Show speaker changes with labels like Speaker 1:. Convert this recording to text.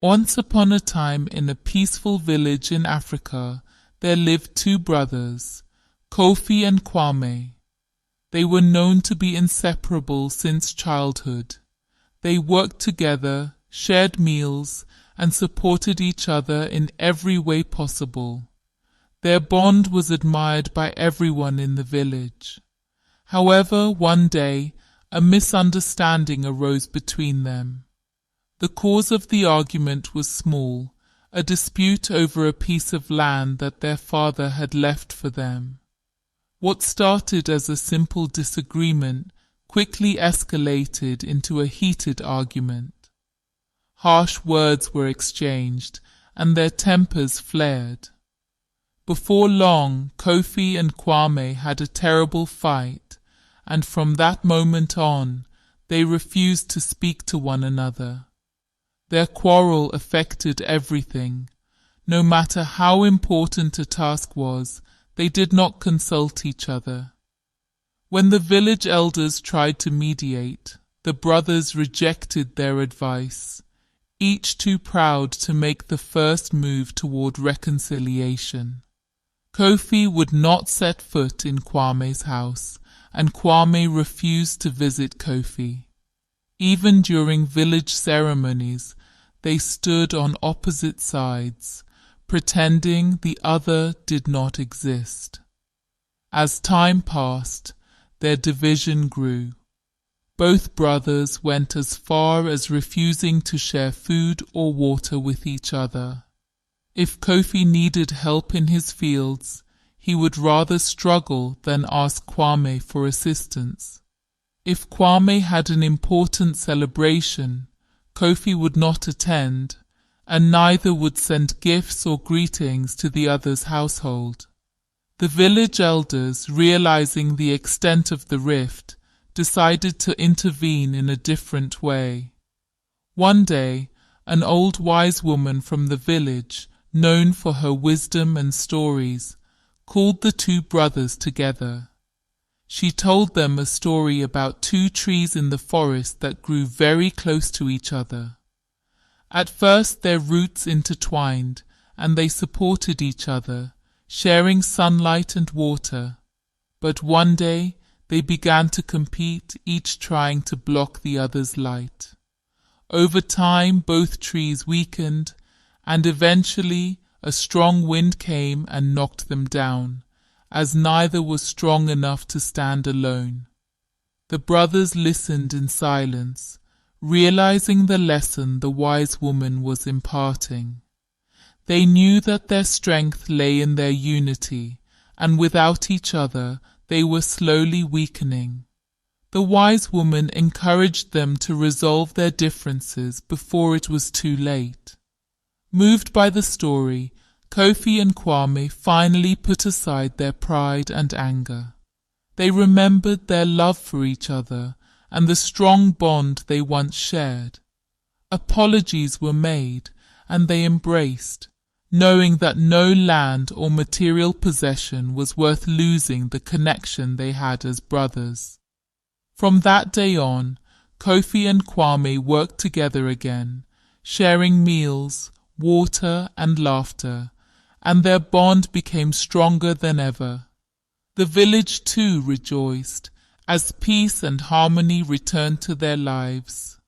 Speaker 1: Once upon a time, in a peaceful village in Africa, there lived two brothers, Kofi and Kwame. They were known to be inseparable since childhood. They worked together, shared meals, and supported each other in every way possible. Their bond was admired by everyone in the village. However, one day, a misunderstanding arose between them. The cause of the argument was small, a dispute over a piece of land that their father had left for them. What started as a simple disagreement quickly escalated into a heated argument. Harsh words were exchanged, and their tempers flared. Before long, Kofi and Kwame had a terrible fight, and from that moment on, they refused to speak to one another. Their quarrel affected everything. No matter how important a task was, they did not consult each other. When the village elders tried to mediate, the brothers rejected their advice, each too proud to make the first move toward reconciliation. Kofi would not set foot in Kwame's house, and Kwame refused to visit Kofi. Even during village ceremonies, they stood on opposite sides, pretending the other did not exist. As time passed, their division grew. Both brothers went as far as refusing to share food or water with each other. If Kofi needed help in his fields, he would rather struggle than ask Kwame for assistance. If Kwame had an important celebration, Kofi would not attend, and neither would send gifts or greetings to the other's household. The village elders, realizing the extent of the rift, decided to intervene in a different way. One day, an old wise woman from the village, known for her wisdom and stories, called the two brothers together. She told them a story about two trees in the forest that grew very close to each other. At first their roots intertwined, and they supported each other, sharing sunlight and water. But one day they began to compete, each trying to block the other's light. Over time both trees weakened, and eventually a strong wind came and knocked them down, as neither was strong enough to stand alone. The brothers listened in silence, realizing the lesson the wise woman was imparting. They knew that their strength lay in their unity, and without each other they were slowly weakening. The wise woman encouraged them to resolve their differences before it was too late. Moved by the story, Kofi and Kwame finally put aside their pride and anger. They remembered their love for each other and the strong bond they once shared. Apologies were made, and they embraced, knowing that no land or material possession was worth losing the connection they had as brothers. From that day on, Kofi and Kwame worked together again, sharing meals, water, and laughter, and their bond became stronger than ever. The village too rejoiced, as peace and harmony returned to their lives.